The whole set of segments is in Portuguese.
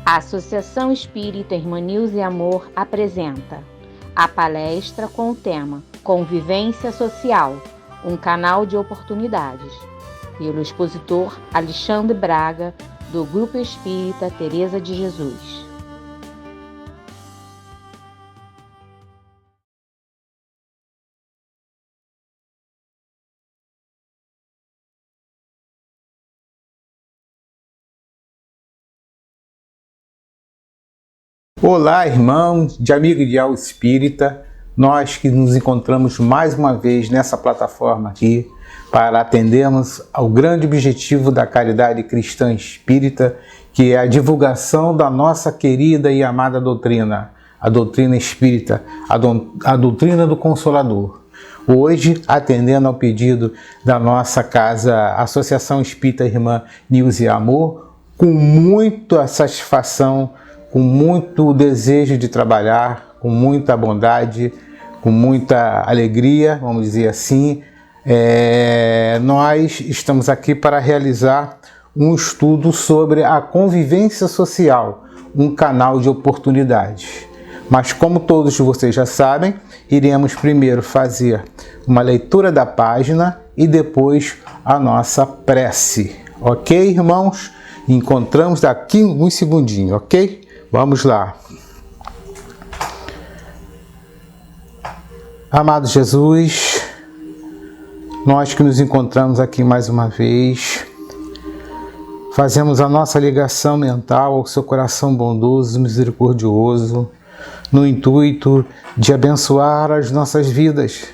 A Associação Espírita Irmã Nilze Amor apresenta a palestra com o tema Convivência Social, um canal de oportunidades, pelo expositor Alexandre Braga, do Grupo Espírita Teresa de Jesus. Olá, irmãos de Amigo Ideal Espírita, nós que nos encontramos mais uma vez nessa plataforma aqui para atendermos ao grande objetivo da caridade cristã espírita, que é a divulgação da nossa querida e amada doutrina, a doutrina espírita, a doutrina do Consolador. Hoje, atendendo ao pedido da nossa casa Associação Espírita Irmã Nilze Amor, com muita satisfação, com muito desejo de trabalhar, com muita bondade, com muita alegria, vamos dizer assim, nós estamos aqui para realizar um estudo sobre a convivência social, um canal de oportunidades. Mas como todos vocês já sabem, iremos primeiro fazer uma leitura da página e depois a nossa prece. Ok, irmãos? Encontramos daqui um segundinho, ok? Vamos lá. Amado Jesus, nós que nos encontramos aqui mais uma vez, fazemos a nossa ligação mental ao seu coração bondoso e misericordioso, no intuito de abençoar as nossas vidas,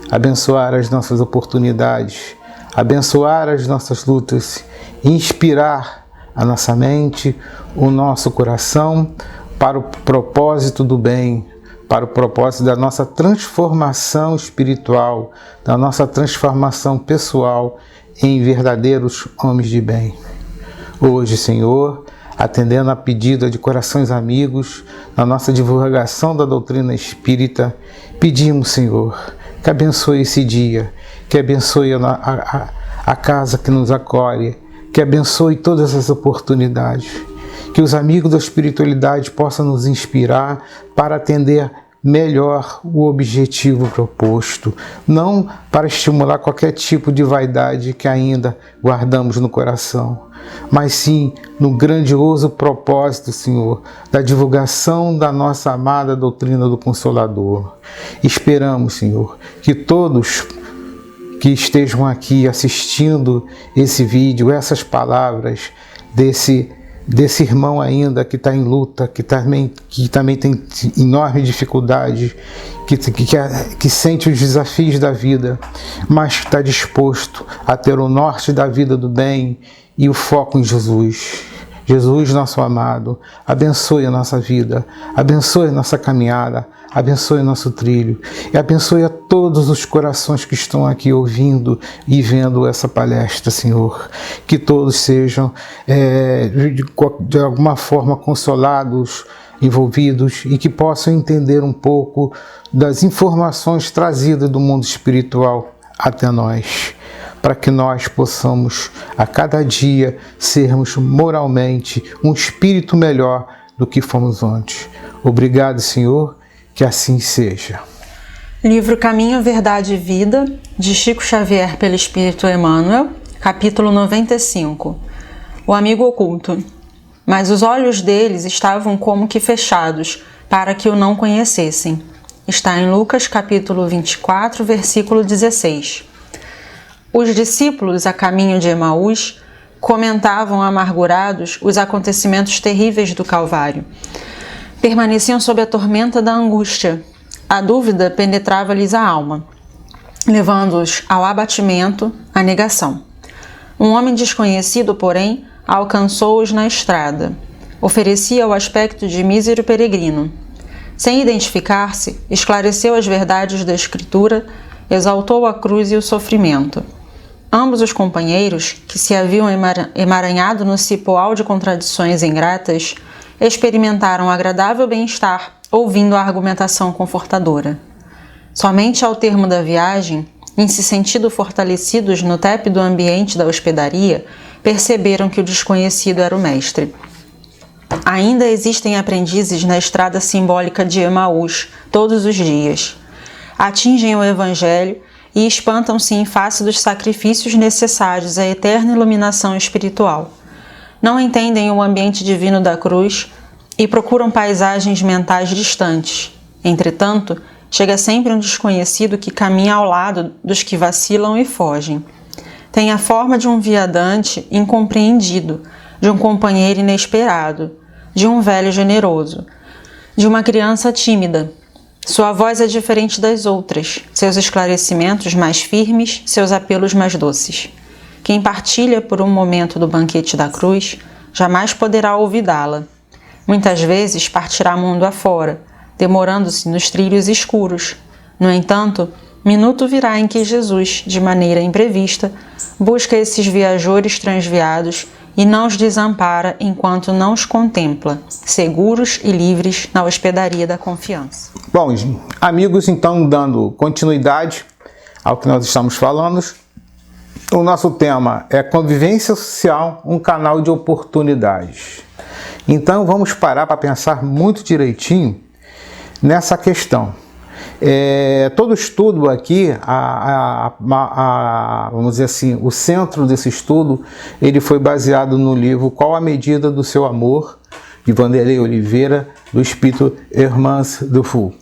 abençoar as nossas oportunidades, abençoar as nossas lutas, inspirar a nossa mente, o nosso coração para o propósito do bem, para o propósito da nossa transformação espiritual, da nossa transformação pessoal em verdadeiros homens de bem. Hoje, Senhor, atendendo a pedido de corações amigos, na nossa divulgação da doutrina espírita, pedimos, Senhor, que abençoe esse dia, que abençoe a casa que nos acolhe, que abençoe todas as oportunidades, que os amigos da espiritualidade possam nos inspirar para atender melhor o objetivo proposto, não para estimular qualquer tipo de vaidade que ainda guardamos no coração, mas sim no grandioso propósito, Senhor, da divulgação da nossa amada doutrina do Consolador. Esperamos, Senhor, que todos que estejam aqui assistindo esse vídeo, essas palavras desse irmão ainda que está em luta, que também tem enorme dificuldade, que sente os desafios da vida, mas está disposto a ter o norte da vida do bem e o foco em Jesus. Jesus, nosso amado, abençoe a nossa vida, abençoe a nossa caminhada, abençoe o nosso trilho e abençoe a todos os corações que estão aqui ouvindo e vendo essa palestra, Senhor. Que todos sejam, de alguma forma, consolados, envolvidos e que possam entender um pouco das informações trazidas do mundo espiritual até nós, para que nós possamos, a cada dia, sermos moralmente um espírito melhor do que fomos antes. Obrigado, Senhor, que assim seja. Livro Caminho, Verdade e Vida, de Chico Xavier pelo Espírito Emmanuel, capítulo 95. O amigo oculto. Mas os olhos deles estavam como que fechados, para que o não conhecessem. Está em Lucas, capítulo 24, versículo 16. Os discípulos, a caminho de Emaús, comentavam amargurados os acontecimentos terríveis do Calvário. Permaneciam sob a tormenta da angústia. A dúvida penetrava-lhes a alma, levando-os ao abatimento, à negação. Um homem desconhecido, porém, alcançou-os na estrada. Oferecia o aspecto de mísero peregrino. Sem identificar-se, esclareceu as verdades da Escritura, exaltou a cruz e o sofrimento. Ambos os companheiros, que se haviam emaranhado no cipoal de contradições ingratas, experimentaram agradável bem-estar, ouvindo a argumentação confortadora. Somente ao termo da viagem, em se sentindo fortalecidos no tépido ambiente da hospedaria, perceberam que o desconhecido era o mestre. Ainda existem aprendizes na estrada simbólica de Emaús todos os dias. Atingem o Evangelho e espantam-se em face dos sacrifícios necessários à eterna iluminação espiritual. Não entendem o ambiente divino da cruz e procuram paisagens mentais distantes. Entretanto, chega sempre um desconhecido que caminha ao lado dos que vacilam e fogem. Tem a forma de um viandante incompreendido, de um companheiro inesperado, de um velho generoso, de uma criança tímida. Sua voz é diferente das outras, seus esclarecimentos mais firmes, seus apelos mais doces. Quem partilha por um momento do banquete da cruz, jamais poderá olvidá-la. Muitas vezes partirá mundo afora, demorando-se nos trilhos escuros. No entanto, minuto virá em que Jesus, de maneira imprevista, busca esses viajores transviados e não os desampara enquanto não os contempla, seguros e livres na hospedaria da confiança. Bom, amigos, então, dando continuidade ao que nós estamos falando, o nosso tema é convivência social, um canal de oportunidades. Então, vamos parar para pensar muito direitinho nessa questão. Todo estudo aqui, vamos dizer assim, o centro desse estudo, ele foi baseado no livro Qual a Medida do Seu Amor, de Vanderlei Oliveira, do espírito Hermance Dufour.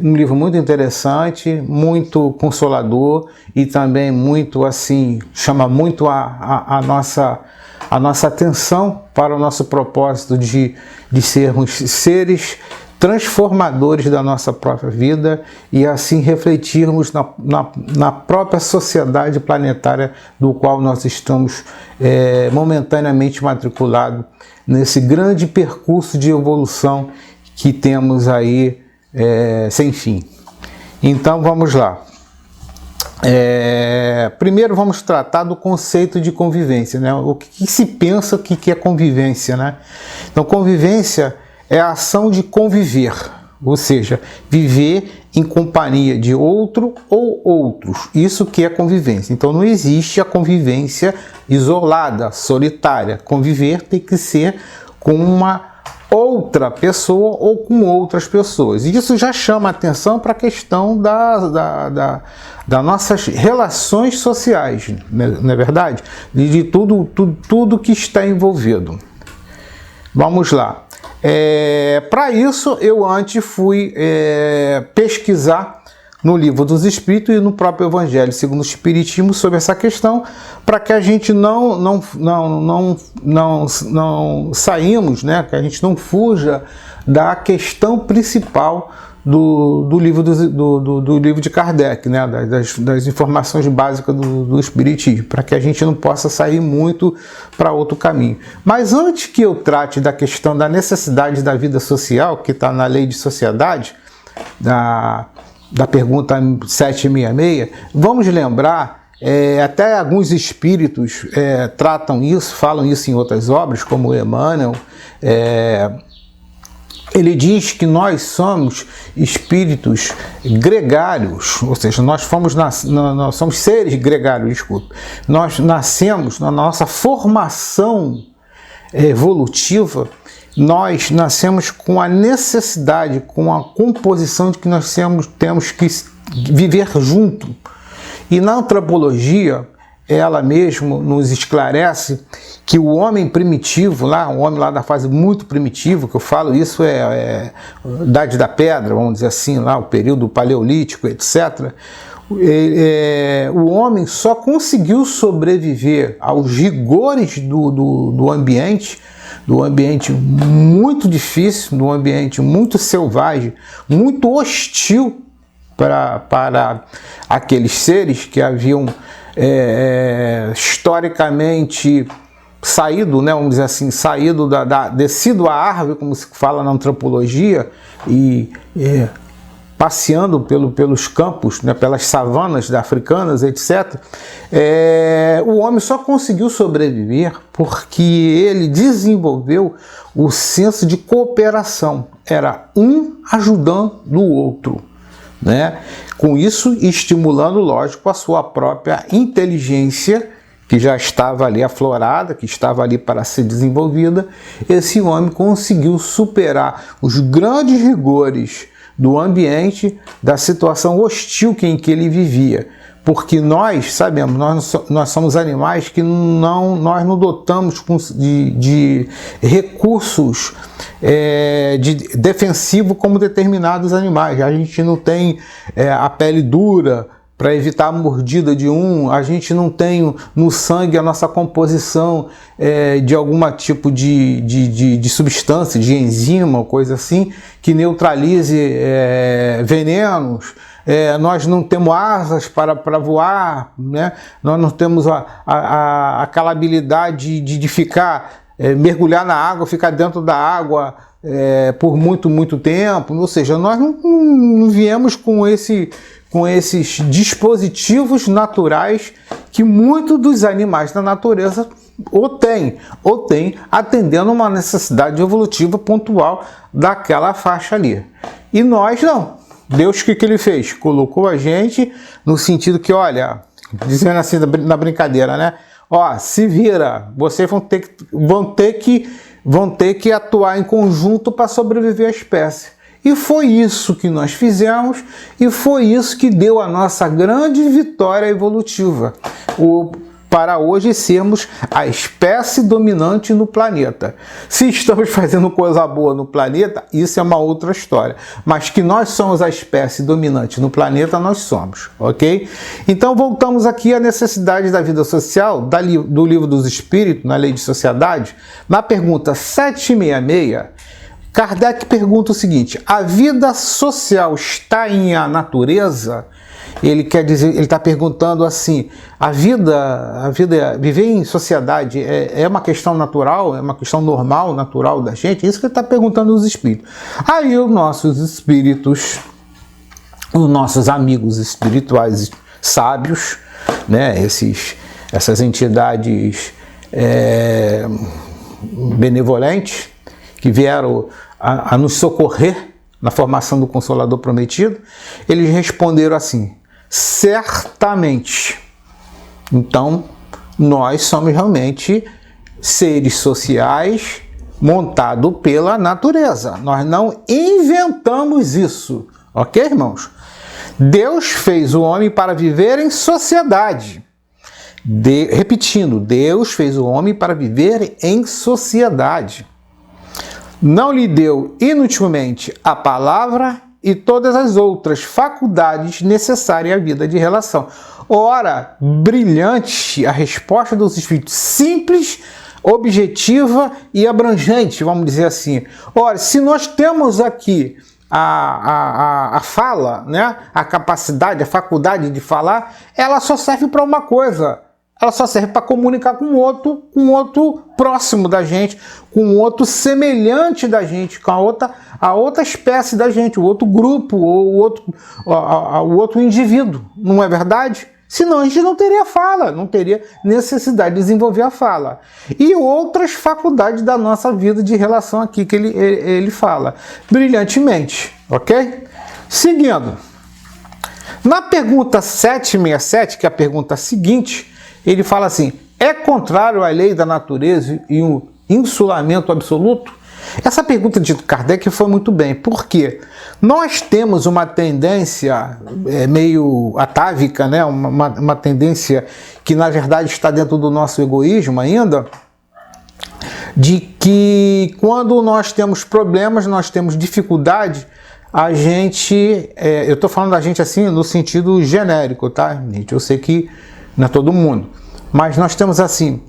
Um livro muito interessante, muito consolador e também muito assim, chama muito a nossa atenção para o nosso propósito de sermos seres transformadores da nossa própria vida e assim refletirmos na própria sociedade planetária do qual nós estamos momentaneamente matriculados nesse grande percurso de evolução que temos aí sem fim. Então vamos lá. Primeiro vamos tratar do conceito de convivência, né? O que se pensa que é convivência, né? Então convivência é a ação de conviver, ou seja, viver em companhia de outro ou outros. Isso que é convivência. Então não existe a convivência isolada, solitária. Conviver tem que ser com uma outra pessoa ou com outras pessoas. E isso já chama a atenção para a questão das nossas relações sociais, não é verdade? De tudo que está envolvido. Vamos lá. Para isso, eu antes fui pesquisar no Livro dos Espíritos e no próprio Evangelho segundo o Espiritismo sobre essa questão, para que a gente não saímos, né? Que a gente não fuja da questão principal do livro do livro de Kardec, né? das informações básicas do Espiritismo, para que a gente não possa sair muito para outro caminho. Mas antes que eu trate da questão da necessidade da vida social, que está na Lei de Sociedade, da pergunta 766, vamos lembrar, até alguns espíritos tratam isso, falam isso em outras obras, como Emmanuel. Ele diz que nós somos espíritos gregários, ou seja, nós somos seres gregários, desculpa. Nós nascemos, na nossa formação evolutiva, nós nascemos com a necessidade, com a composição de que nós temos que viver junto. E na antropologia, ela mesmo nos esclarece que o homem primitivo, o homem lá da fase muito primitiva, que eu falo, isso Idade da Pedra, vamos dizer assim, lá o período paleolítico, etc., o homem só conseguiu sobreviver aos rigores do ambiente muito difícil, do ambiente muito selvagem, muito hostil para aqueles seres que haviam historicamente saído, né, vamos dizer assim, descido a árvore, como se fala na antropologia, e passeando pelos campos, né, pelas savanas africanas, etc. O homem só conseguiu sobreviver porque ele desenvolveu o senso de cooperação. Era um ajudando o outro, né? Com isso estimulando, lógico, a sua própria inteligência, que já estava ali aflorada, que estava ali para ser desenvolvida, esse homem conseguiu superar os grandes rigores do ambiente, da situação hostil em que ele vivia. Porque nós sabemos, nós somos animais que nós não dotamos de recursos de defensivo como determinados animais. A gente não tem a pele dura para evitar a mordida de a gente não tem no sangue a nossa composição de algum tipo de substância, de enzima ou coisa assim, que neutralize venenos. Nós não temos asas para voar, né? Nós não temos aquela habilidade de ficar, mergulhar na água, ficar dentro da água por muito tempo. Ou seja, nós não viemos com esses dispositivos naturais que muitos dos animais da natureza ou tem atendendo uma necessidade evolutiva pontual daquela faixa ali. E nós não. Deus, o que ele fez? Colocou a gente no sentido que, olha, dizendo assim na brincadeira, né? Ó, se vira, vocês vão ter que atuar em conjunto para sobreviver à espécie. E foi isso que nós fizemos e foi isso que deu a nossa grande vitória evolutiva. Para hoje sermos a espécie dominante no planeta. Se estamos fazendo coisa boa no planeta, isso é uma outra história. Mas que nós somos a espécie dominante no planeta, nós somos, ok? Então voltamos aqui à necessidade da vida social, do Livro dos Espíritos, na Lei de Sociedade. Na pergunta 766, Kardec pergunta o seguinte: a vida social está em a natureza? Ele quer dizer, ele está perguntando assim: viver em sociedade é uma questão natural, é uma questão normal, natural da gente? Isso que ele está perguntando aos espíritos. Aí os nossos espíritos, os nossos amigos espirituais sábios, né, essas entidades benevolentes que vieram a nos socorrer na formação do Consolador Prometido, eles responderam assim: certamente. Então, nós somos realmente seres sociais montados pela natureza. Nós não inventamos isso, ok, irmãos? Deus fez o homem para viver em sociedade. Repetindo, Deus fez o homem para viver em sociedade. Não lhe deu inutilmente a palavra e todas as outras faculdades necessárias à vida de relação. Ora, brilhante a resposta dos espíritos, simples, objetiva e abrangente, vamos dizer assim. Ora, se nós temos aqui a fala, né, a capacidade, a faculdade de falar, ela só serve para uma coisa. Ela só serve para comunicar com outro próximo da gente, com outro semelhante da gente, com a outra espécie da gente, o outro grupo, ou o outro indivíduo. Não é verdade? Senão a gente não teria fala, não teria necessidade de desenvolver a fala. E outras faculdades da nossa vida de relação aqui que ele fala brilhantemente, ok? Seguindo. Na pergunta 767, que é a pergunta seguinte, ele fala assim: é contrário à lei da natureza e o insulamento absoluto? Essa pergunta de Kardec foi muito bem, porque nós temos uma tendência meio atávica, né? uma tendência que na verdade está dentro do nosso egoísmo ainda, de que quando nós temos problemas, nós temos dificuldade, a gente, eu estou falando da gente assim no sentido genérico, tá, gente? Eu sei que não é todo mundo, mas nós temos assim,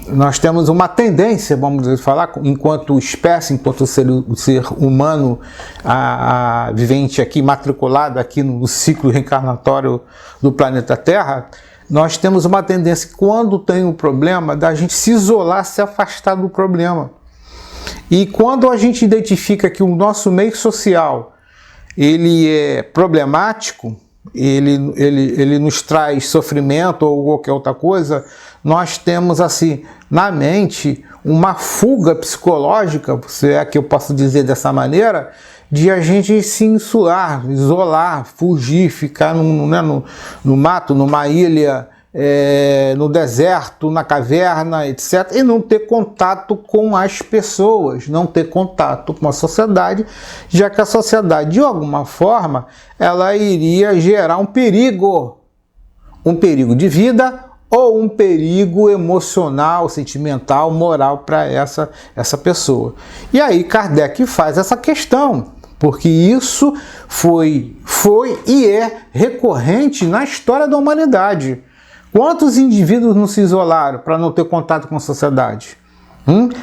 nós temos uma tendência, vamos falar, enquanto espécie, enquanto ser humano vivente aqui, matriculado aqui no ciclo reencarnatório do planeta Terra, nós temos uma tendência, quando tem um problema, da gente se isolar, se afastar do problema. E quando a gente identifica que o nosso meio social ele é problemático, ele nos traz sofrimento ou qualquer outra coisa, nós temos assim na mente uma fuga psicológica, se é que eu posso dizer dessa maneira, de a gente se insular, isolar, fugir, ficar no mato, numa ilha no deserto, na caverna, etc., e não ter contato com as pessoas, não ter contato com a sociedade, já que a sociedade, de alguma forma, ela iria gerar um perigo de vida ou um perigo emocional, sentimental, moral para essa pessoa. E aí Kardec faz essa questão, porque isso foi e é recorrente na história da humanidade. Quantos indivíduos não se isolaram para não ter contato com a sociedade?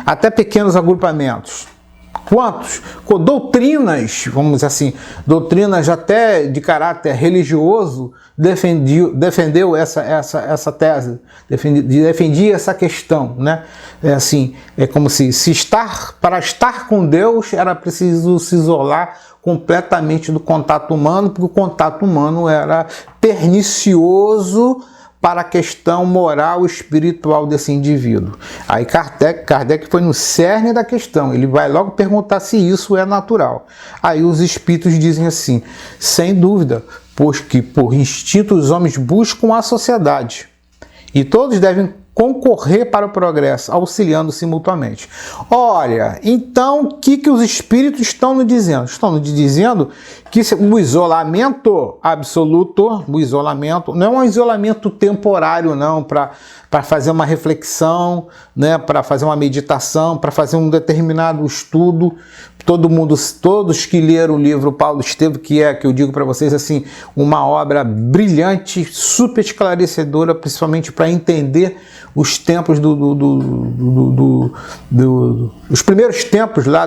Até pequenos agrupamentos. Quantos? Com doutrinas, vamos dizer assim, doutrinas até de caráter religioso, defendeu essa tese, defendia essa questão, né? É como se para estar com Deus era preciso se isolar completamente do contato humano, porque o contato humano era pernicioso para a questão moral e espiritual desse indivíduo. Aí Kardec foi no cerne da questão, ele vai logo perguntar se isso é natural. Aí os espíritos dizem assim, sem dúvida, pois que por instinto os homens buscam a sociedade, e todos devem concorrer para o progresso, auxiliando-se mutuamente. Olha, então o que os espíritos estão nos dizendo? Estão nos dizendo que o isolamento absoluto, o isolamento, não é um isolamento temporário, não, para fazer uma reflexão, né, para fazer uma meditação, para fazer um determinado estudo. Todos que leram o livro Paulo Estevam, que eu digo para vocês assim, uma obra brilhante, super esclarecedora, principalmente para entender os tempos os primeiros tempos lá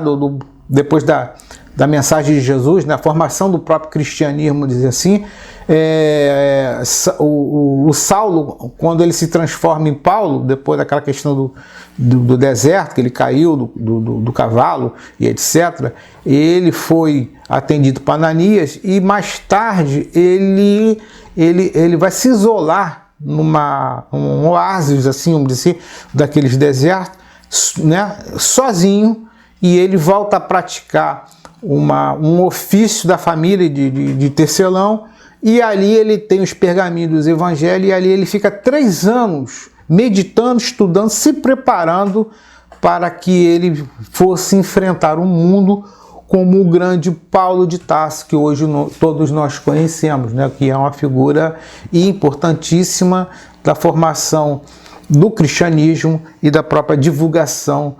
depois da mensagem de Jesus, na formação do próprio cristianismo, dizer assim, o Saulo, quando ele se transforma em Paulo, depois daquela questão do deserto, que ele caiu do cavalo e etc., ele foi atendido por Ananias e mais tarde ele vai se isolar num oásis, assim, vamos dizer, daqueles desertos, né, sozinho, e ele volta a praticar um ofício da família de tecelão, e ali ele tem os pergaminhos dos evangelhos, e ali ele fica 3 anos meditando, estudando, se preparando para que ele fosse enfrentar o mundo como o grande Paulo de Tarso, que hoje todos nós conhecemos, né? Que é uma figura importantíssima da formação do cristianismo e da própria divulgação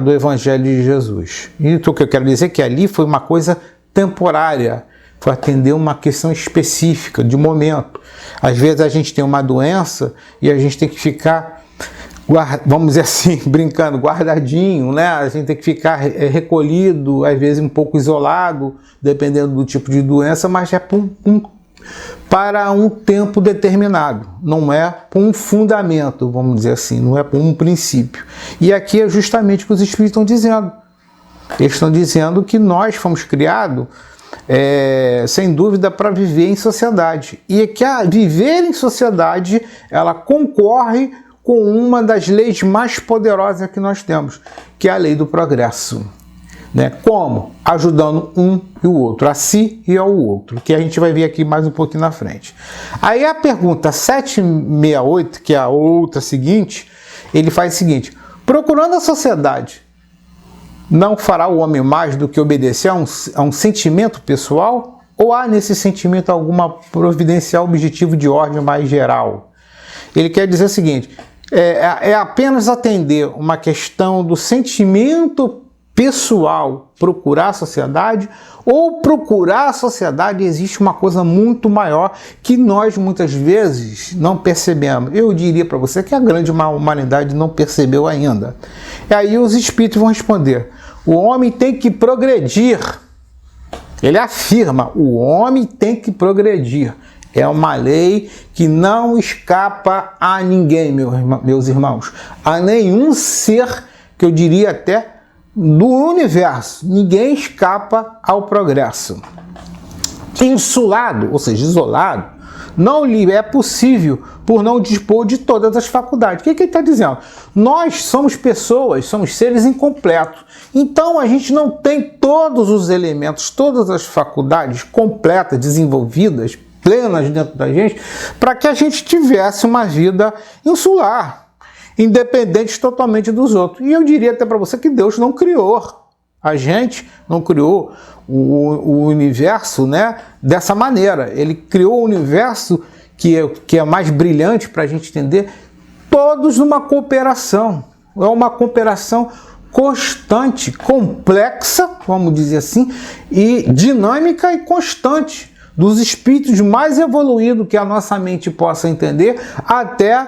do Evangelho de Jesus. Então, o que eu quero dizer é que ali foi uma coisa temporária, foi atender uma questão específica, de momento. Às vezes a gente tem uma doença e a gente tem que ficar, vamos dizer assim, brincando, guardadinho, né? A gente tem que ficar recolhido, às vezes um pouco isolado, dependendo do tipo de doença, mas é para um tempo determinado, não é por um fundamento, vamos dizer assim, não é por um princípio. E aqui é justamente o que os Espíritos estão dizendo. Eles estão dizendo que nós fomos criados, sem dúvida, para viver em sociedade. E que a viver em sociedade, ela concorre com uma das leis mais poderosas que nós temos, que é a lei do progresso. Né? Como? Ajudando um e o outro, a si e ao outro, que a gente vai ver aqui mais um pouquinho na frente. Aí a pergunta 768, que é a outra seguinte, ele faz o seguinte: procurando a sociedade, não fará o homem mais do que obedecer a um sentimento pessoal? Ou há nesse sentimento alguma providencial objetivo de ordem mais geral? Ele quer dizer o seguinte: é apenas atender uma questão do sentimento pessoal, procurar a sociedade, ou procurar a sociedade existe uma coisa muito maior que nós muitas vezes não percebemos. Eu diria para você que a grande humanidade não percebeu ainda. E aí os espíritos vão responder: o homem tem que progredir. Ele afirma: o homem tem que progredir. É uma lei que não escapa a ninguém, meus irmãos, a nenhum ser, que eu diria até do universo. Ninguém escapa ao progresso. Insulado, ou seja, isolado, não lhe é possível por não dispor de todas as faculdades. O que ele está dizendo? Nós somos pessoas, somos seres incompletos. Então a gente não tem todos os elementos, todas as faculdades completas, desenvolvidas plenas dentro da gente, para que a gente tivesse uma vida insular, independente totalmente dos outros. E eu diria até para você que Deus não criou a gente, não criou o universo, né, dessa maneira. Ele criou o universo que é mais brilhante para a gente entender, todos numa cooperação. É uma cooperação constante, complexa, vamos dizer assim, e dinâmica e constante, dos espíritos mais evoluídos que a nossa mente possa entender, até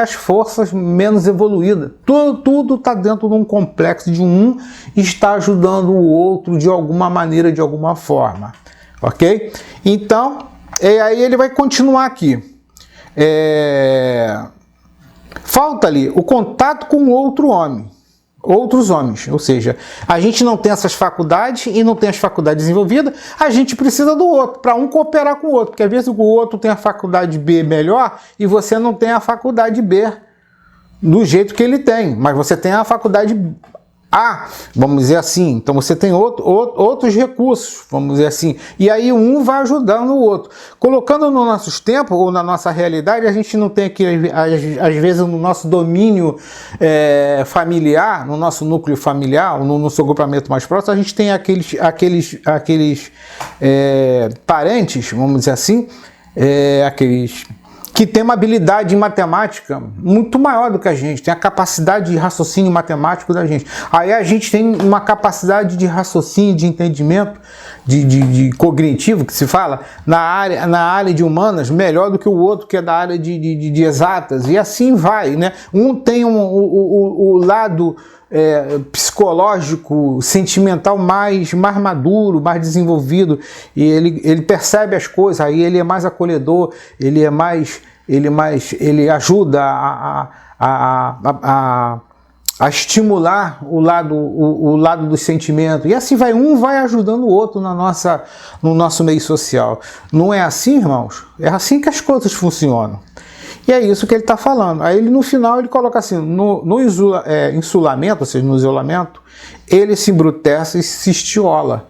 as forças menos evoluídas. Tudo está dentro de um complexo de um está ajudando o outro de alguma maneira, de alguma forma. Ok? Então, aí ele vai continuar aqui. Falta ali o contato com outro homem, outros homens, ou seja, a gente não tem essas faculdades e não tem as faculdades desenvolvidas, a gente precisa do outro, para um cooperar com o outro, porque às vezes o outro tem a faculdade B melhor e você não tem a faculdade B do jeito que ele tem, mas você tem a faculdade A, vamos dizer assim, então você tem outros recursos, vamos dizer assim, e aí um vai ajudando o outro. Colocando no nosso tempo ou na nossa realidade, a gente não tem aqui, às vezes no nosso domínio familiar, no nosso núcleo familiar, no seu grupamento mais próximo, a gente tem aqueles parentes, vamos dizer assim, aqueles que tem uma habilidade em matemática muito maior do que a gente, tem a capacidade de raciocínio matemático da gente. Aí a gente tem uma capacidade de raciocínio, de entendimento, de cognitivo, que se fala, na área de humanas, melhor do que o outro, que é da área de exatas, e assim vai, né? Um tem o lado psicológico, sentimental mais maduro, mais desenvolvido, e ele percebe as coisas, aí ele é mais acolhedor, ele ajuda a estimular o lado do sentimento, e assim vai, um vai ajudando o outro no nosso meio social. Não é assim, irmãos? É assim que as coisas funcionam. E é isso que ele está falando. Aí no final ele coloca assim, no insulamento, ou seja, no isolamento, ele se embrutece e se estiola.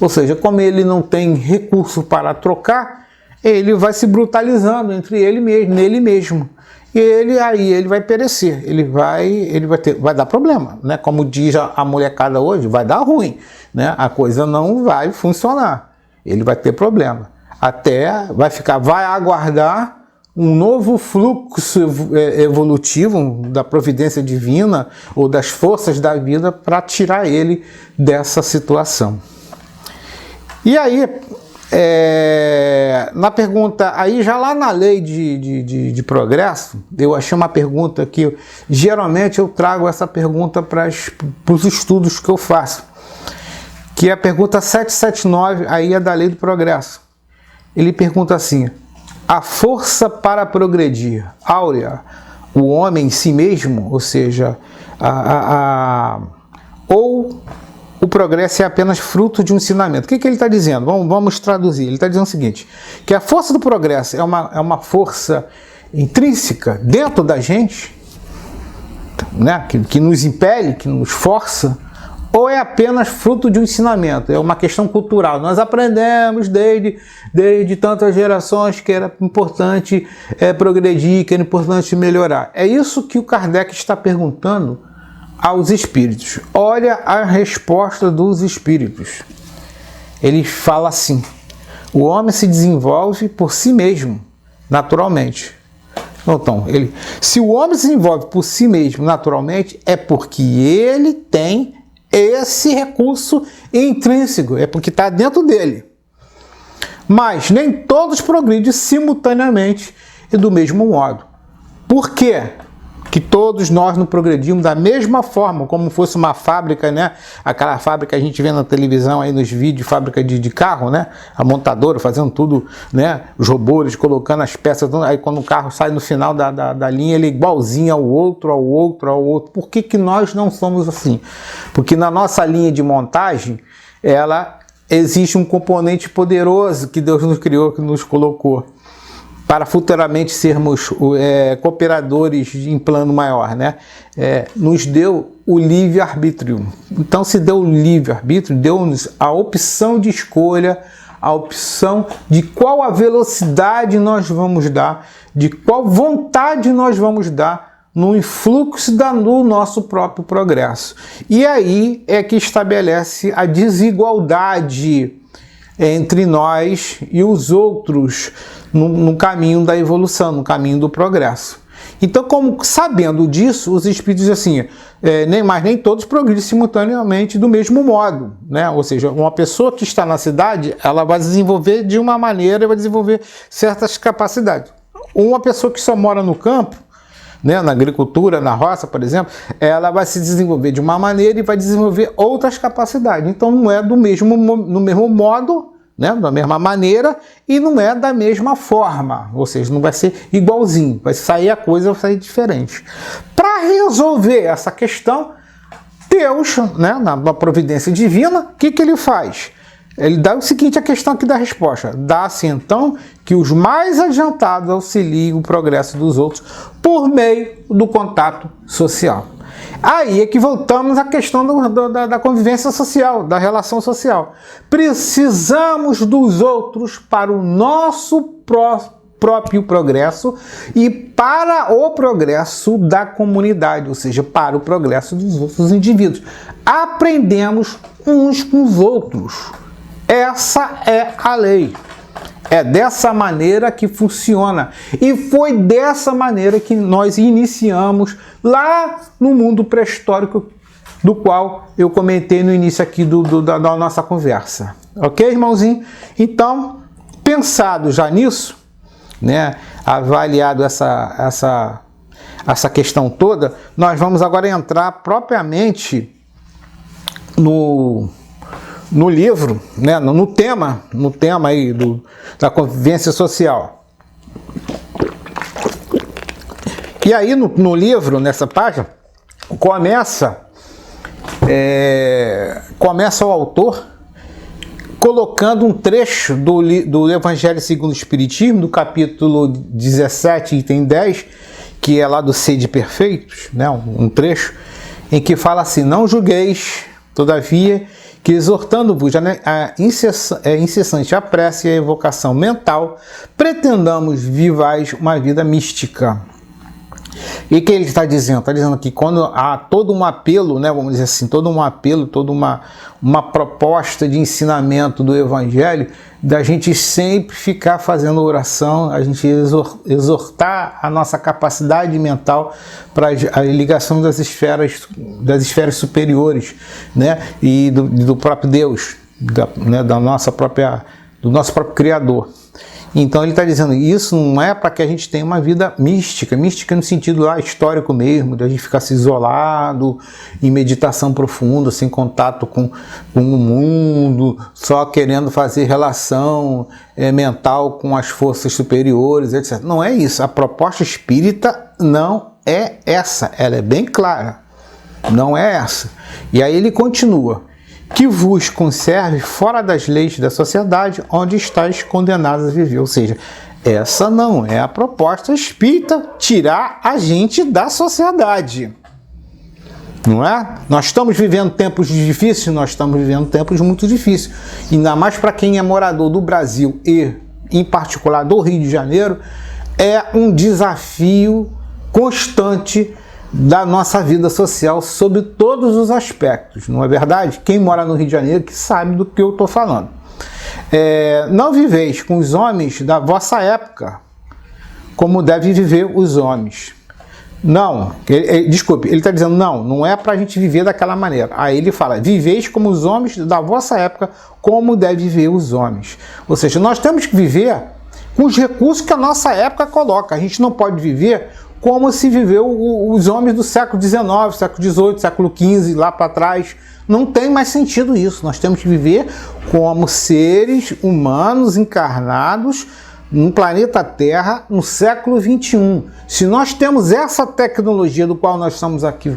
Ou seja, como ele não tem recurso para trocar, ele vai se brutalizando nele mesmo. E ele vai perecer, vai dar problema, né? Como diz a molecada hoje, vai dar ruim, né? A coisa não vai funcionar, ele vai ter problema. Vai aguardar um novo fluxo evolutivo da providência divina ou das forças da vida para tirar ele dessa situação. E aí, na pergunta, aí já lá na lei de progresso, eu achei uma pergunta que geralmente eu trago essa pergunta para os estudos que eu faço, que é a pergunta 779, aí é da lei do progresso. Ele pergunta assim: a força para progredir, áurea, o homem em si mesmo, ou seja, ou o progresso é apenas fruto de um ensinamento. O que ele está dizendo? Vamos traduzir. Ele está dizendo o seguinte, que a força do progresso é uma força intrínseca dentro da gente, né, que nos impele, que nos força, ou é apenas fruto de um ensinamento? É uma questão cultural. Nós aprendemos desde tantas gerações que era importante progredir, que era importante melhorar. É isso que o Kardec está perguntando aos espíritos. Olha a resposta dos espíritos. Ele fala assim: o homem se desenvolve por si mesmo, naturalmente. Então, se o homem se desenvolve por si mesmo, naturalmente, é porque ele tem esse recurso intrínseco, é porque está dentro dele. Mas nem todos progridem simultaneamente e do mesmo modo. Por quê? Que todos nós não progredimos da mesma forma, como fosse uma fábrica, né? Aquela fábrica que a gente vê na televisão, aí nos vídeos, fábrica de carro, né? A montadora fazendo tudo, né? Os robôs colocando as peças, aí quando o carro sai no final da linha, ele é igualzinho ao outro. Por que nós não somos assim? Porque na nossa linha de montagem, existe um componente poderoso que Deus nos criou, que nos colocou, para futuramente sermos cooperadores em plano maior, né? Nos deu o livre-arbítrio. Então, se deu o livre-arbítrio, deu-nos a opção de escolha a opção de qual a velocidade nós vamos dar, de qual vontade nós vamos dar no influxo do nosso próprio progresso. E aí é que estabelece a desigualdade entre nós e os outros no caminho da evolução, no caminho do progresso. Então, como sabendo disso, os espíritos dizem assim, nem todos progridem simultaneamente do mesmo modo, né? Ou seja, uma pessoa que está na cidade, ela vai desenvolver de uma maneira, vai desenvolver certas capacidades. Uma pessoa que só mora no campo, né, na agricultura, na roça, por exemplo, ela vai se desenvolver de uma maneira e vai desenvolver outras capacidades. Então, não é no mesmo modo, né, da mesma maneira, e não é da mesma forma, ou seja, não vai ser igualzinho, vai sair a coisa, vai sair diferente. Para resolver essa questão, Deus, né, na providência divina, o que ele faz? Ele dá o seguinte, a questão aqui da resposta, dá-se então que os mais adiantados auxiliem o progresso dos outros por meio do contato social. Aí é que voltamos à questão da convivência social, da relação social. Precisamos dos outros para o nosso próprio progresso e para o progresso da comunidade, ou seja, para o progresso dos outros indivíduos. Aprendemos uns com os outros. Essa é a lei. É dessa maneira que funciona. E foi dessa maneira que nós iniciamos lá no mundo pré-histórico, do qual eu comentei no início aqui da nossa conversa. Ok, irmãozinho? Então, pensado já nisso, né, avaliado essa questão toda, nós vamos agora entrar propriamente no livro, né, no tema aí da convivência social. E aí no livro, nessa página, começa o autor colocando um trecho do Evangelho segundo o Espiritismo, do capítulo 17, item 10, que é lá do Sede Perfeitos, né, um trecho, em que fala assim, não julgueis, todavia, que exortando-vos a incessante a prece e a evocação mental, pretendamos vivais uma vida mística. E que ele está dizendo? Está dizendo que quando há todo um apelo, né, vamos dizer assim, todo um apelo, toda uma proposta de ensinamento do Evangelho, da gente sempre ficar fazendo oração, a gente exortar a nossa capacidade mental para a ligação das esferas superiores, né, e do próprio Deus, do nosso próprio Criador. Então ele está dizendo, isso não é para que a gente tenha uma vida mística no sentido lá histórico mesmo, de a gente ficar se isolado, em meditação profunda, sem contato com o mundo, só querendo fazer relação mental com as forças superiores, etc. Não é isso, a proposta espírita não é essa, ela é bem clara, não é essa. E aí ele continua, que vos conserve fora das leis da sociedade onde estáis condenados a viver. Ou seja, essa não é a proposta espírita, tirar a gente da sociedade. Não é? Nós estamos vivendo tempos difíceis, nós estamos vivendo tempos muito difíceis. Ainda mais para quem é morador do Brasil e, em particular, do Rio de Janeiro, é um desafio constante da nossa vida social sob todos os aspectos, não é verdade? Quem mora no Rio de Janeiro que sabe do que eu estou falando. Não viveis com os homens da vossa época, como devem viver os homens. Não, desculpe, ele está dizendo, não é para a gente viver daquela maneira. Aí ele fala, viveis como os homens da vossa época, como devem viver os homens. Ou seja, nós temos que viver com os recursos que a nossa época coloca. A gente não pode viver como se viveu os homens do século XIX, século XVIII, século XV, lá para trás. Não tem mais sentido isso. Nós temos que viver como seres humanos encarnados no planeta Terra no século XXI. Se nós temos essa tecnologia do qual nós estamos aqui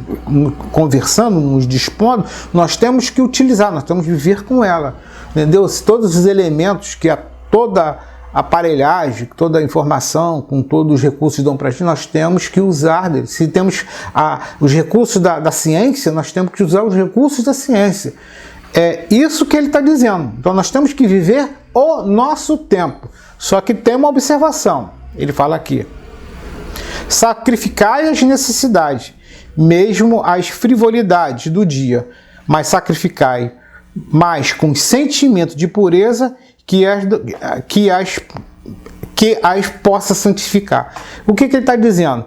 conversando, nos dispondo, nós temos que utilizar, nós temos que viver com ela. Entendeu? Se todos os elementos que toda aparelhagem, toda a informação, com todos os recursos dão para a gente, nós temos que usar deles. Se temos os recursos da ciência, nós temos que usar os recursos da ciência. É isso que ele está dizendo. Então nós temos que viver o nosso tempo. Só que tem uma observação, ele fala aqui: sacrificai as necessidades, mesmo as frivolidades do dia, mas sacrificai mais com sentimento de pureza que as possa santificar. O que ele está dizendo?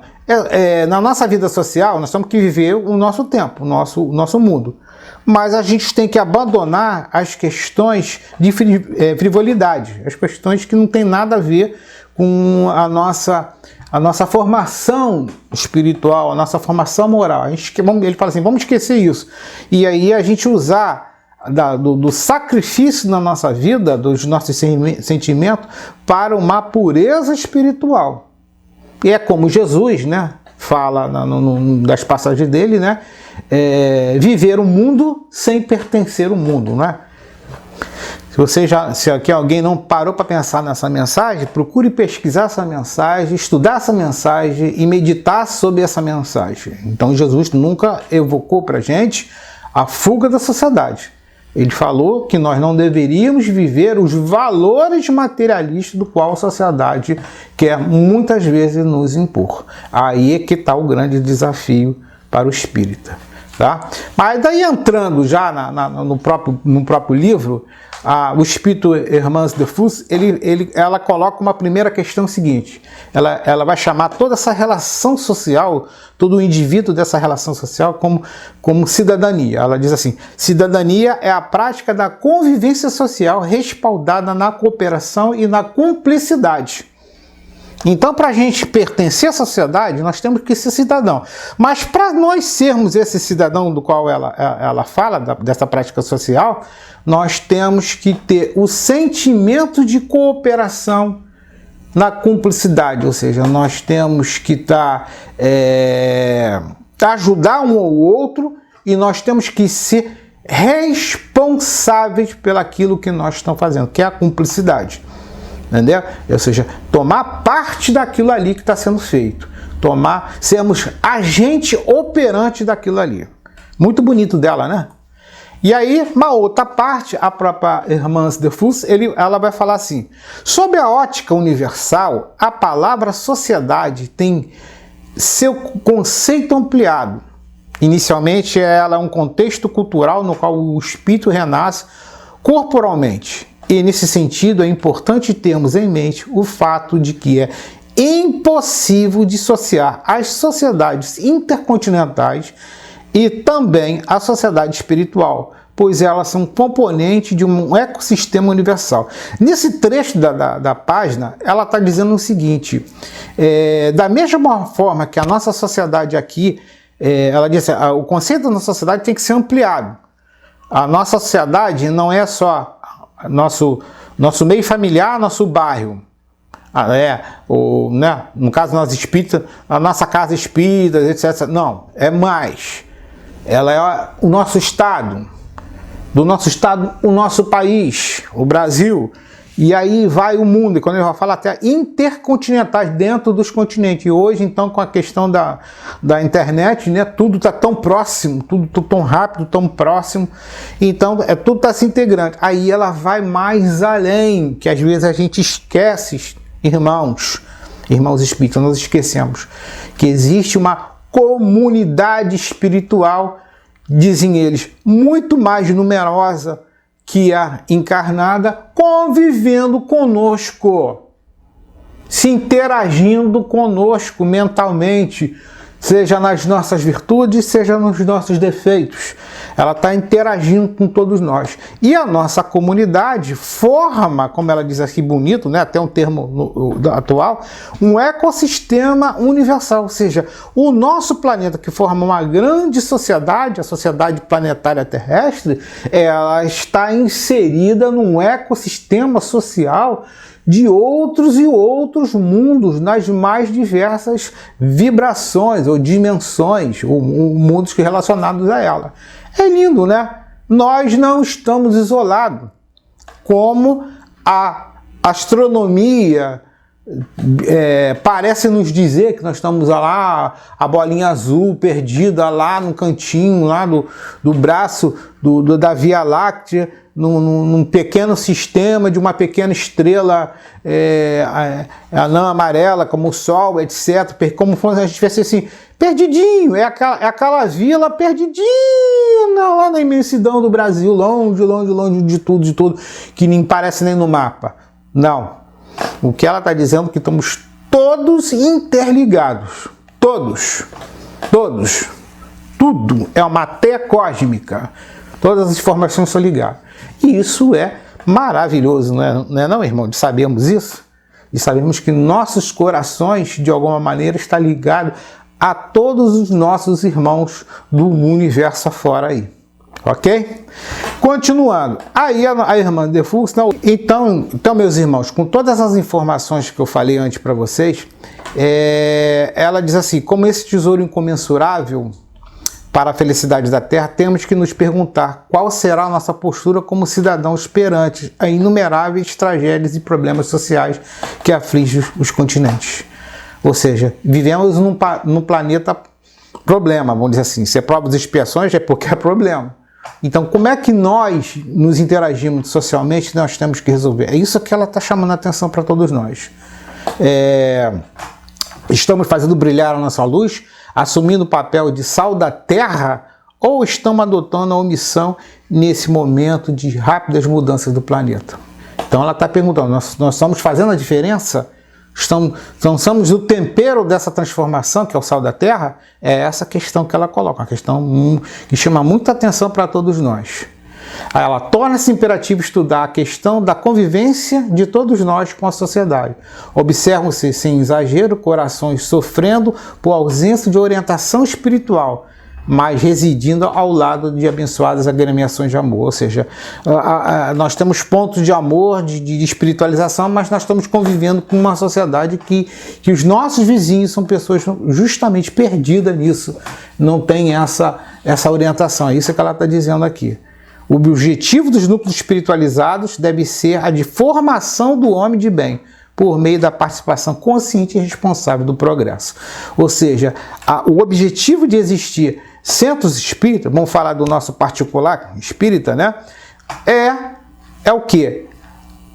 Na nossa vida social, nós temos que viver o nosso tempo, o nosso mundo. Mas a gente tem que abandonar as questões de frivolidade, as questões que não tem nada a ver com a nossa formação espiritual, a nossa formação moral. Ele fala assim, vamos esquecer isso. E aí a gente usar do sacrifício na nossa vida, dos nossos sentimentos, para uma pureza espiritual. E é como Jesus, né, fala das passagens dele, né, viver o mundo sem pertencer ao mundo, né? Se aqui alguém não parou para pensar nessa mensagem, procure pesquisar essa mensagem, estudar essa mensagem e meditar sobre essa mensagem. Então Jesus nunca evocou para a gente a fuga da sociedade. Ele falou que nós não deveríamos viver os valores materialistas do qual a sociedade quer muitas vezes nos impor. Aí é que está o grande desafio para o espírita. Tá? Mas daí entrando já no próprio livro, o espírito Hermance de Fus, ela coloca uma primeira questão seguinte: ela vai chamar toda essa relação social, todo o indivíduo dessa relação social como cidadania. Ela diz assim: cidadania é a prática da convivência social respaldada na cooperação e na cumplicidade. Então, para a gente pertencer à sociedade, nós temos que ser cidadão. Mas para nós sermos esse cidadão do qual ela fala, dessa prática social, nós temos que ter o sentimento de cooperação na cumplicidade. Ou seja, nós temos que ajudar um ao outro e nós temos que ser responsáveis pelaquilo que nós estamos fazendo, que é a cumplicidade. Entendeu? Ou seja, tomar parte daquilo ali que está sendo feito. Sermos agente operante daquilo ali. Muito bonito dela, né? E aí, uma outra parte, a própria Hermance de Fus, ela vai falar assim: sob a ótica universal, a palavra sociedade tem seu conceito ampliado. Inicialmente, ela é um contexto cultural no qual o espírito renasce corporalmente. E nesse sentido é importante termos em mente o fato de que é impossível dissociar as sociedades intercontinentais e também a sociedade espiritual, pois elas são componente de um ecossistema universal. Nesse trecho da página, ela está dizendo o seguinte: da mesma forma que a nossa sociedade aqui, ela diz assim, o conceito da nossa sociedade tem que ser ampliado. A nossa sociedade não é só nosso meio familiar, nosso bairro, no caso nós espíritas, a nossa casa espírita, etc. Não, é mais. Ela é o nosso estado, do nosso estado, o nosso país, o Brasil, e aí vai o mundo. E quando ele vai falar até intercontinentais, dentro dos continentes. E hoje, então, com a questão da internet, né, tudo está tão próximo, tudo tão rápido, tão próximo. Então, tudo está se integrando. Aí ela vai mais além, que às vezes a gente esquece, irmãos espíritas, nós esquecemos que existe uma comunidade espiritual, dizem eles, muito mais numerosa que a encarnada, convivendo conosco, se interagindo conosco mentalmente, seja nas nossas virtudes, seja nos nossos defeitos. Ela está interagindo com todos nós. E a nossa comunidade forma, como ela diz aqui bonito, né, até um termo atual, um ecossistema universal. Ou seja, o nosso planeta, que forma uma grande sociedade, a sociedade planetária terrestre, ela está inserida num ecossistema social de outros e outros mundos, nas mais diversas vibrações ou dimensões, ou mundos relacionados a ela. É lindo, né? Nós não estamos isolados, como a astronomia parece nos dizer que nós estamos lá, a bolinha azul perdida lá no cantinho, lá do braço da Via Láctea, num pequeno sistema de uma pequena estrela anã amarela, como o Sol, etc. Como se a gente tivesse assim, perdidinho, é aquela vila perdidinha lá na imensidão do Brasil, longe, longe, longe de tudo, que nem parece nem no mapa. Não. O que ela está dizendo é que estamos todos interligados. Todos. Tudo é uma teia cósmica. Todas as informações são ligadas. E isso é maravilhoso, não é não, irmão? De sabermos isso. E sabemos que nossos corações, de alguma maneira, estão ligados a todos os nossos irmãos do universo afora aí. Ok? Continuando. Aí a irmã de Fux, então, meus irmãos, com todas as informações que eu falei antes para vocês, ela diz assim, como esse tesouro incomensurável para a felicidade da Terra, temos que nos perguntar qual será a nossa postura como cidadãos perante a inumeráveis tragédias e problemas sociais que afligem os continentes. Ou seja, vivemos num planeta problema, vamos dizer assim. Se é provas e expiações, é porque é problema. Então, como é que nós nos interagimos socialmente, nós temos que resolver? É isso que ela está chamando a atenção para todos nós. Estamos fazendo brilhar a nossa luz, assumindo o papel de sal da terra, ou estamos adotando a omissão nesse momento de rápidas mudanças do planeta? Então ela está perguntando, nós estamos fazendo a diferença? Somos o tempero dessa transformação, que é o sal da terra? É essa questão que ela coloca, uma questão que chama muita atenção para todos nós. Ela torna-se imperativo estudar a questão da convivência de todos nós com a sociedade. Observam-se, sem exagero, corações sofrendo por ausência de orientação espiritual, mas residindo ao lado de abençoadas agremiações de amor. Ou seja, nós temos pontos de amor, de espiritualização, mas nós estamos convivendo com uma sociedade que os nossos vizinhos são pessoas justamente perdidas nisso, não tem essa orientação. É isso que ela está dizendo aqui. O objetivo dos núcleos espiritualizados deve ser a de formação do homem de bem, por meio da participação consciente e responsável do progresso. Ou seja, o objetivo de existir centros espíritas, vamos falar do nosso particular espírita, né? É o quê?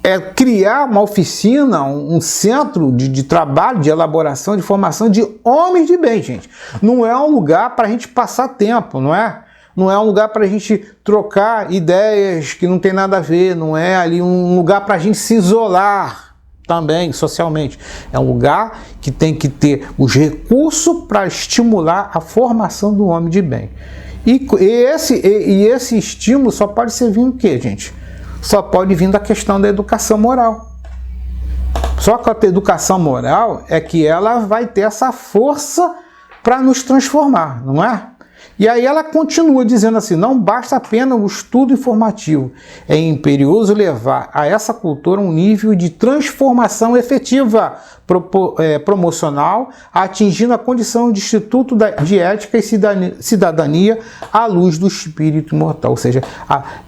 É criar uma oficina, um centro de trabalho, de elaboração, de formação de homens de bem, gente. Não é um lugar para a gente passar tempo, não é? Não é um lugar para a gente trocar ideias que não tem nada a ver, não é ali um lugar para a gente se isolar também socialmente. É um lugar que tem que ter os recursos para estimular a formação do homem de bem. E esse estímulo só pode ser vindo o quê, gente? Só pode vir da questão da educação moral. Só que a educação moral é que ela vai ter essa força para nos transformar, não é? E aí ela continua dizendo assim, não basta apenas o estudo informativo, é imperioso levar a essa cultura um nível de transformação efetiva, promocional, atingindo a condição de Instituto de Ética e Cidadania à luz do espírito imortal. Ou seja,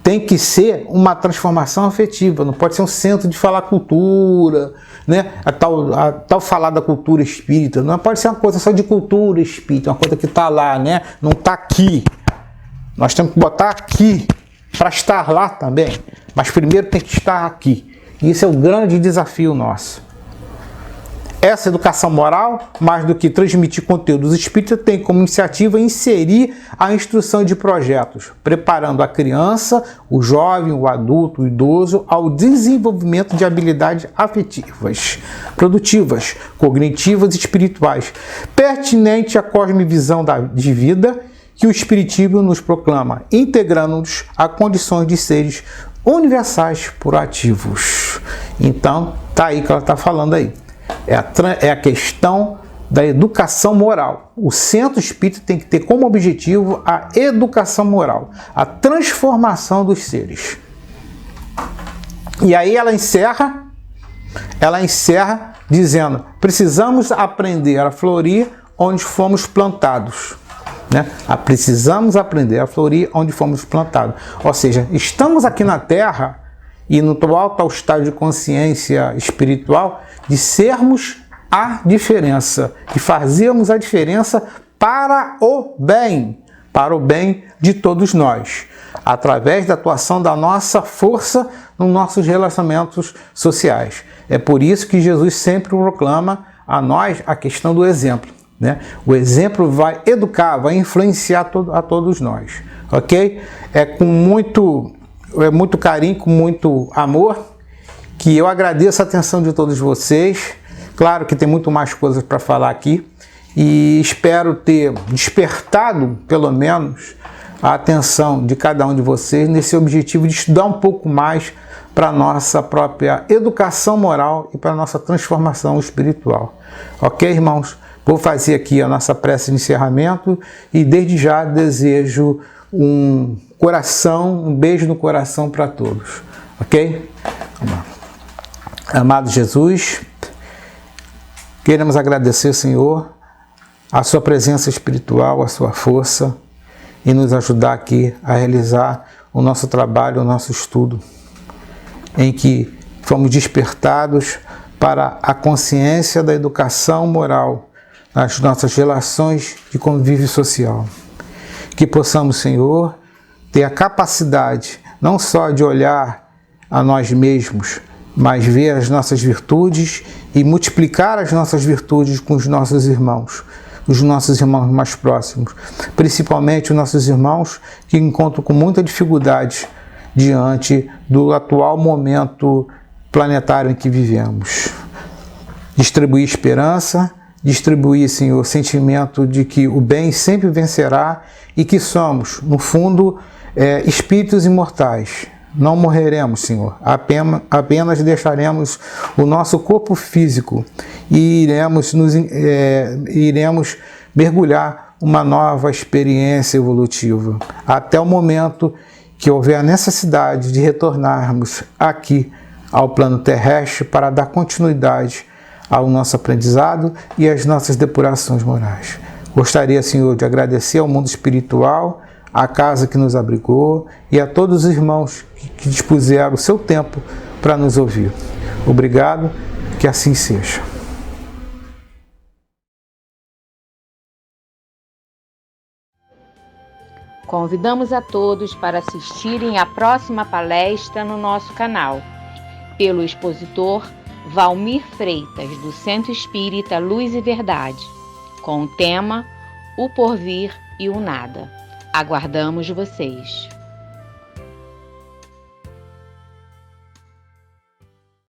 tem que ser uma transformação afetiva, não pode ser um centro de falar cultura, né? a tal falar da cultura espírita, não pode ser uma coisa só de cultura espírita, uma coisa que está lá, né? Não está aqui. Nós temos que botar aqui para estar lá também, mas primeiro tem que estar aqui. E esse é o grande desafio nosso. Essa educação moral, mais do que transmitir conteúdos espíritas, tem como iniciativa inserir a instrução de projetos, preparando a criança, o jovem, o adulto, o idoso ao desenvolvimento de habilidades afetivas, produtivas, cognitivas e espirituais, pertinente à cosmovisão de vida que o Espiritismo nos proclama, integrando-nos a condições de seres universais proativos. Então, tá aí que ela está falando aí. É a questão da educação moral. O centro espírita tem que ter como objetivo a educação moral, a transformação dos seres. E aí ela encerra dizendo, precisamos aprender a florir onde fomos plantados. Né? Precisamos aprender a florir onde fomos plantados. Ou seja, estamos aqui na Terra e no alto estado de consciência espiritual de sermos a diferença, de fazermos a diferença para o bem de todos nós. através da atuação da nossa força nos nossos relacionamentos sociais. É por isso que Jesus sempre proclama a nós a questão do exemplo, né? O exemplo vai educar, vai influenciar a todos nós, ok? É com muito carinho, com muito amor, que eu agradeço a atenção de todos vocês. Claro que tem muito mais coisas para falar aqui e espero ter despertado, pelo menos, a atenção de cada um de vocês nesse objetivo de estudar um pouco mais para a nossa própria educação moral e para a nossa transformação espiritual. Ok, irmãos? Vou fazer aqui a nossa prece de encerramento e desde já desejo um beijo no coração para todos. Ok? Amado Jesus, queremos agradecer, Senhor, a sua presença espiritual, a sua força e nos ajudar aqui a realizar o nosso trabalho, o nosso estudo, em que fomos despertados para a consciência da educação moral nas nossas relações de convívio social. Que possamos, Senhor, ter a capacidade não só de olhar a nós mesmos, mas ver as nossas virtudes e multiplicar as nossas virtudes com os nossos irmãos mais próximos, principalmente os nossos irmãos que encontram com muita dificuldade diante do atual momento planetário em que vivemos. Distribuir esperança, distribuir, Senhor, o sentimento de que o bem sempre vencerá e que somos, no fundo, espíritos imortais. Não morreremos, Senhor, apenas deixaremos o nosso corpo físico e iremos mergulhar uma nova experiência evolutiva, até o momento que houver a necessidade de retornarmos aqui ao plano terrestre para dar continuidade ao nosso aprendizado e às nossas depurações morais. Gostaria, Senhor, de agradecer ao mundo espiritual, à casa que nos abrigou e a todos os irmãos que dispuseram o seu tempo para nos ouvir. Obrigado, que assim seja. Convidamos a todos para assistirem à próxima palestra no nosso canal, pelo expositor Valmir Freitas, do Centro Espírita Luz e Verdade, com o tema O Porvir e o Nada. Aguardamos vocês!